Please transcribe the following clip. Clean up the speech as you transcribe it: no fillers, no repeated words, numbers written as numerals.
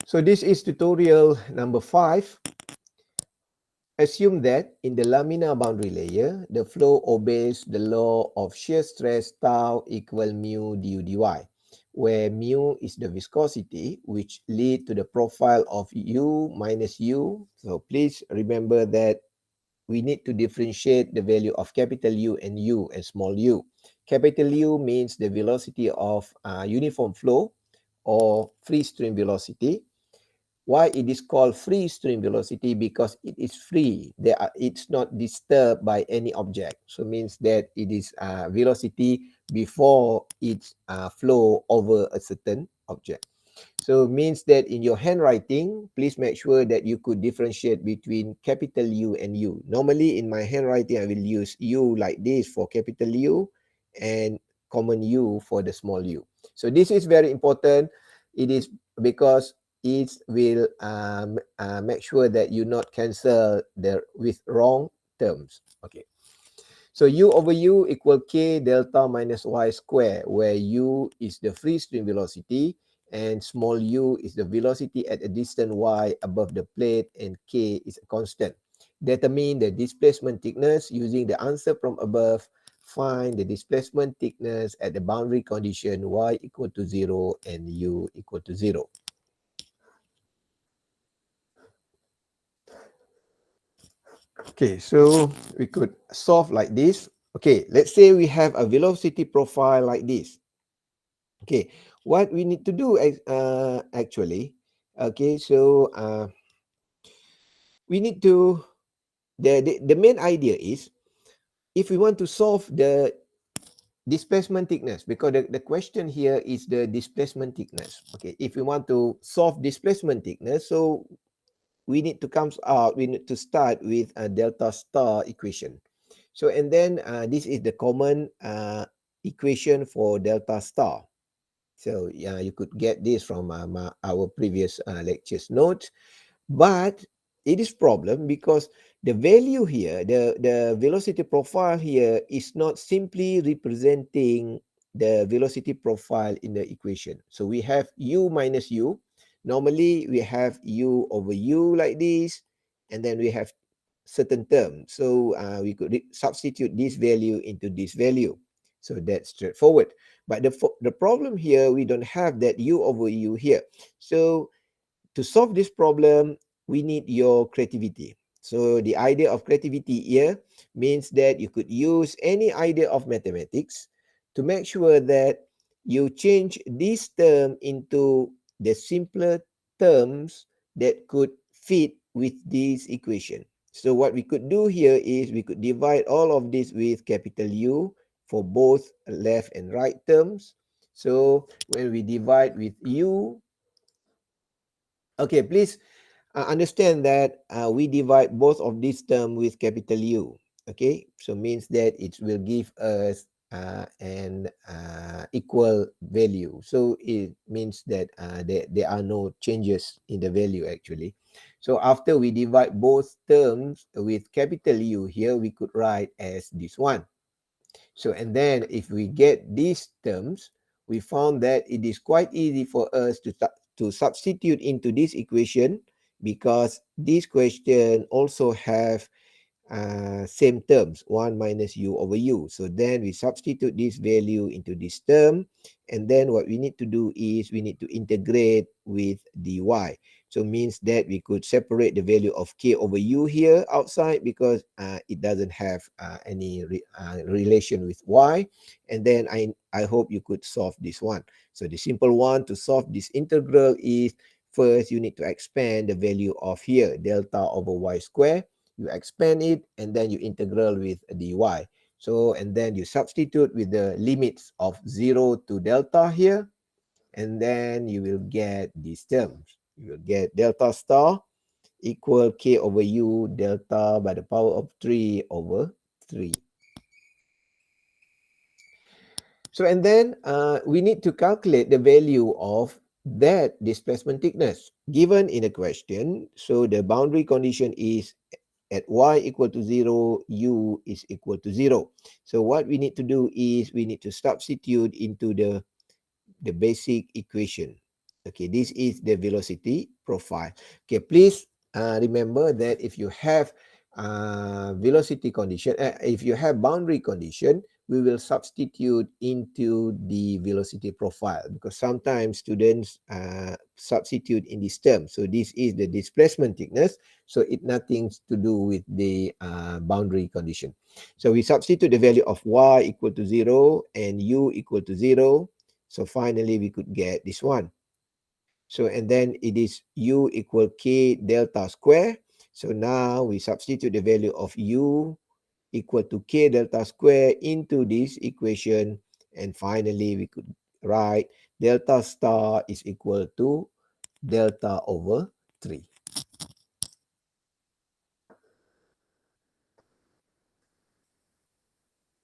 So this is tutorial number 5. Assume that in the laminar boundary layer, the flow obeys the law of shear stress tau equal mu du dy, where mu is the viscosity which lead to the profile of u minus u. So please remember that we need to differentiate the value of capital U and small u. Capital U means the velocity of uniform flow or free stream velocity. Why it is called free stream velocity? Because it is free. It's not disturbed by any object. So means that it is velocity before its flow over a certain object. So means that in your handwriting, please make sure that you could differentiate between capital U and U. Normally in my handwriting, I will use U like this for capital U and common U for the small u. So this is very important. It is because it will make sure that you not cancel with wrong terms. Okay. So u over u equal k delta minus y square, where u is the free stream velocity and small u is the velocity at a distance y above the plate and k is a constant. Determine the displacement thickness using the answer from above. Find the displacement thickness at the boundary condition y equal to 0 and u equal to 0. Okay, so we could solve like this. Okay, let's say we have a velocity profile like this. Okay, what we need to do actually, okay, so we need to, the main idea is, if we want to solve the displacement thickness, because the question here is the displacement thickness. Okay, if we want to solve displacement thickness, so we need to we need to start with a delta star equation. So, and then this is the common equation for delta star. So yeah, you could get this from our previous lectures notes, but it is problem because the value here, the velocity profile here is not simply representing the velocity profile in the equation. So we have u minus u. Normally we have u over u like this, and then we have certain term. So we could substitute this value into this value. So that's straightforward. But the problem here, we don't have that u over u here. So to solve this problem, we need your creativity. So the idea of creativity here means that you could use any idea of mathematics to make sure that you change this term into the simpler terms that could fit with this equation. So what we could do here is we could divide all of this with capital U for both left and right terms. So when we divide with U, okay, please understand that we divide both of these terms with capital U. Okay, so means that it will give us an equal value. So it means that there are no changes in the value actually. So after we divide both terms with capital U here, we could write as this one. So, and then if we get these terms, we found that it is quite easy for us to substitute into this equation, because this question also have same terms, 1 minus u over u. So then we substitute this value into this term, and then what we need to do is we need to integrate with dy. So means that we could separate the value of k over u here outside, because it doesn't have any relation with y. And then I hope you could solve this one. So the simple one to solve this integral is, first you need to expand the value of here, delta over y square. You expand it, and then you integral with dy. So, and then you substitute with the limits of 0 to delta here, and then you will get these terms. You will get delta star equal k over u delta by the power of 3 over 3. So, and then we need to calculate the value of that displacement thickness given in the question. So the boundary condition is at y equal to 0, u is equal to 0. So what we need to do is we need to substitute into the basic equation. Okay, this is the velocity profile. Okay, please remember that if you have velocity condition, if you have boundary condition, we will substitute into the velocity profile, because sometimes students substitute in this term. So this is the displacement thickness. So it nothing to do with the boundary condition. So we substitute the value of y equal to 0 and u equal to 0. So finally we could get this one. So, and then it is u equal k delta square. So now we substitute the value of u equal to k delta square into this equation. And finally, we could write delta star is equal to delta over 3.